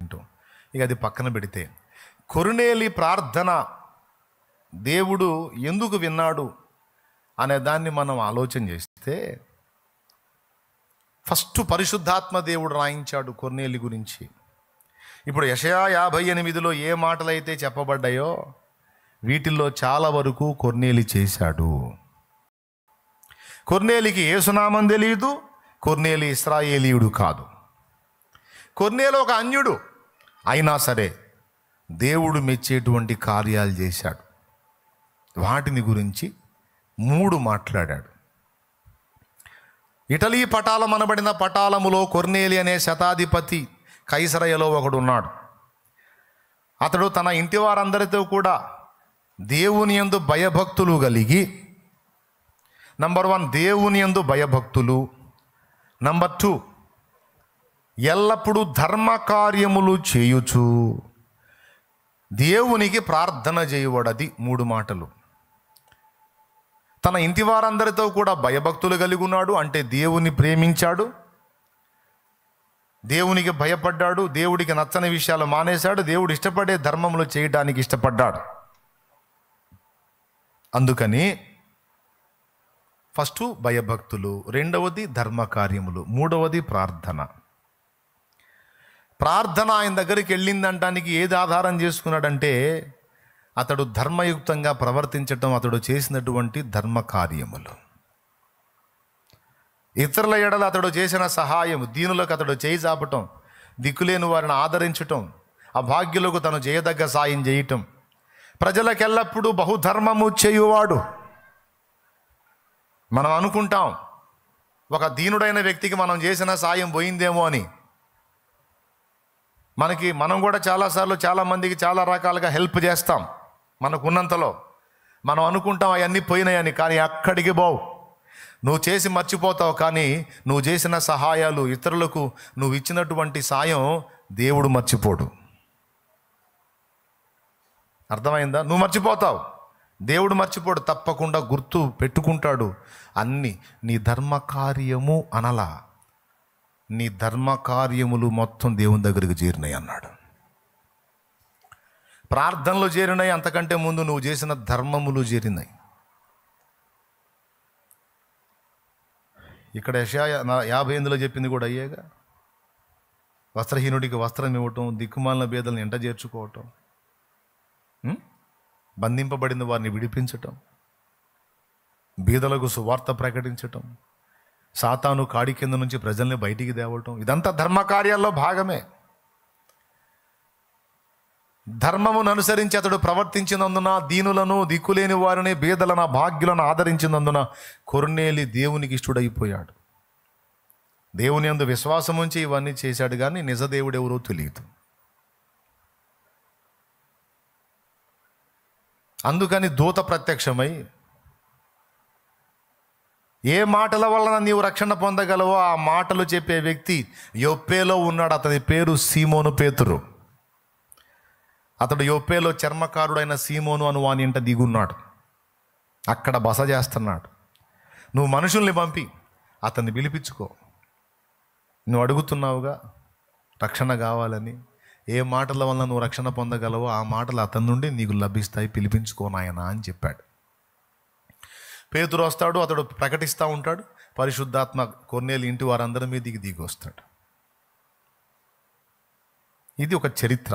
ఏంటో ఇక అది పక్కన పెడితే, కొర్నేలి ప్రార్థన దేవుడు ఎందుకు విన్నాడు అనే దాన్ని మనం ఆలోచన చేస్తే, ఫస్ట్ పరిశుద్ధాత్మ దేవుడు రాయించాడు కొర్నేలి గురించి. ఇప్పుడు యెషయా 58లో ఏ మాటలైతే చెప్పబడ్డాయో వీటిల్లో చాలా వరకు కొర్నేలి చేశాడు. కొర్నేలికి యేసునామం తెలియదు, కొర్నేలి ఇశ్రాయేలీయుడు కాదు, కొర్నేలి ఒక అన్యుడు. అయినా సరే దేవుడు మెచ్చేటువంటి కార్యాలు చేశాడు. వాటిని గురించి 3 మాట్లాడాడు. ఇటలీ పటాలం అనబడిన పటాలములో కొర్నేలి అనే శతాధిపతి కైసరయలో ఒకడున్నాడు. అతడు తన ఇంటి వారందరితో కూడా దేవుని యందు భయభక్తులు కలిగి, నంబర్ 1 దేవుని యందు భయభక్తులు, నంబర్ 2 ఎల్లప్పుడూ ధర్మ కార్యములు చేయుచు దేవునికి ప్రార్థన చేయబడది. 3 మాటలు. తన ఇంటి వారందరితో కూడా భయభక్తులు కలిగి ఉన్నాడు, అంటే దేవుని ప్రేమించాడు, దేవునికి భయపడ్డాడు, దేవుడికి నచ్చని విషయాలు మానేశాడు, దేవుడు ఇష్టపడే ధర్మములు చేయడానికి ఇష్టపడ్డాడు. అందుకని ఫస్ట్ భయభక్తులు, రెండవది ధర్మ కార్యములు, మూడవది ప్రార్థన. ప్రార్థన ఆయన దగ్గరికి వెళ్ళిందంటానికి ఏది ఆధారం చేసుకున్నాడంటే, అతడు ధర్మయుక్తంగా ప్రవర్తించటం, అతడు చేసినటువంటి ధర్మ కార్యములు. ఇతరుల ఎడల అతడు చేసిన సహాయం, దీనులకు అతడు చేయి చాపటం, దిక్కులేని వారిని ఆదరించటం, అభాగ్యులకు తను చేయదగ్గ సాయం చేయటం, ప్రజలకెల్లప్పుడూ బహుధర్మము చేయువాడు. మనం అనుకుంటాం ఒక దీనుడైన వ్యక్తికి మనం చేసిన సాయం పోయిందేమో అని. మనం కూడా చాలాసార్లు చాలామందికి చాలా రకాలుగా హెల్ప్ చేస్తాం మనకున్నంతలో. మనం అనుకుంటాం అవన్నీ పోయినాయని, కానీ అక్కడికి పోవు. నువ్వు చేసి మర్చిపోతావు, కానీ నువ్వు చేసిన సహాయాలు, ఇతరులకు నువ్వు ఇచ్చినటువంటి సాయం దేవుడు మర్చిపోడు. అర్థమైందా? నువ్వు మర్చిపోతావు, దేవుడు మర్చిపోడు, తప్పకుండా గుర్తు పెట్టుకుంటాడు. అన్నీ నీ ధర్మ కార్యము అనలా, నీ ధర్మ కార్యములు మొత్తం దేవుని దగ్గరికి చేరినాయి అన్నాడు. ప్రార్థనలు చేరినాయి, అంతకంటే ముందు నువ్వు చేసిన ధర్మములు చేరినాయి. ఇక్కడ యెషయా 58లో చెప్పింది కూడా అయ్యేగా. వస్త్రహీనుడికి వస్త్రం ఇవ్వటం, దిక్కుమాలిన బేదలను ఎంట చేర్చుకోవటం, బంధింపబడిన వారిని విడిపించటం, బీదలకు సువార్త ప్రకటించటం, సాతాను కాడి కింద నుంచి ప్రజల్ని బయటికి తేవటం, ఇదంతా ధర్మకార్యాల్లో భాగమే. ధర్మమును అనుసరించి అతడు ప్రవర్తించినందున, దీనులను, దిక్కులేని వారిని, బీదలను, భాగ్యులను ఆదరించినందున కొర్నేలి దేవునికి ఇష్టడైపోయాడు. దేవుని యందు విశ్వాసం ఉంచి ఇవన్నీ చేశాడు, కానీ నిజ దేవుడు ఎవరో తెలియదు. అందుకని దూత ప్రత్యక్షమై, ఏ మాటల వలన నీవు రక్షణ పొందగలవో ఆ మాటలు చెప్పే వ్యక్తి యొప్పేలో ఉన్నాడు. అతని పేరు సీమోను పేతురు. అతడు యొప్పేలో చర్మకారుడైన సీమోను అను వాని ఇంట దిగున్నాడు, అక్కడ బస చేస్తున్నాడు. నువ్వు మనుషుల్ని పంపి అతన్ని పిలిపించుకో. నువ్వు అడుగుతున్నావుగా రక్షణ కావాలని, ఏ మాటల వలన నువ్వు రక్షణ పొందగలవో ఆ మాటలు అతని నుండి నీకు లభిస్తాయి, పిలిపించుకో నాయనా అని చెప్పాడు. పేతురు వస్తాడు, అతడు ప్రకటిస్తూ ఉంటాడు. పరిశుద్ధాత్మ కొర్నేలి ఇంటి వారందరి మీదకి దిగి వస్తాడు. ఇది ఒక చరిత్ర.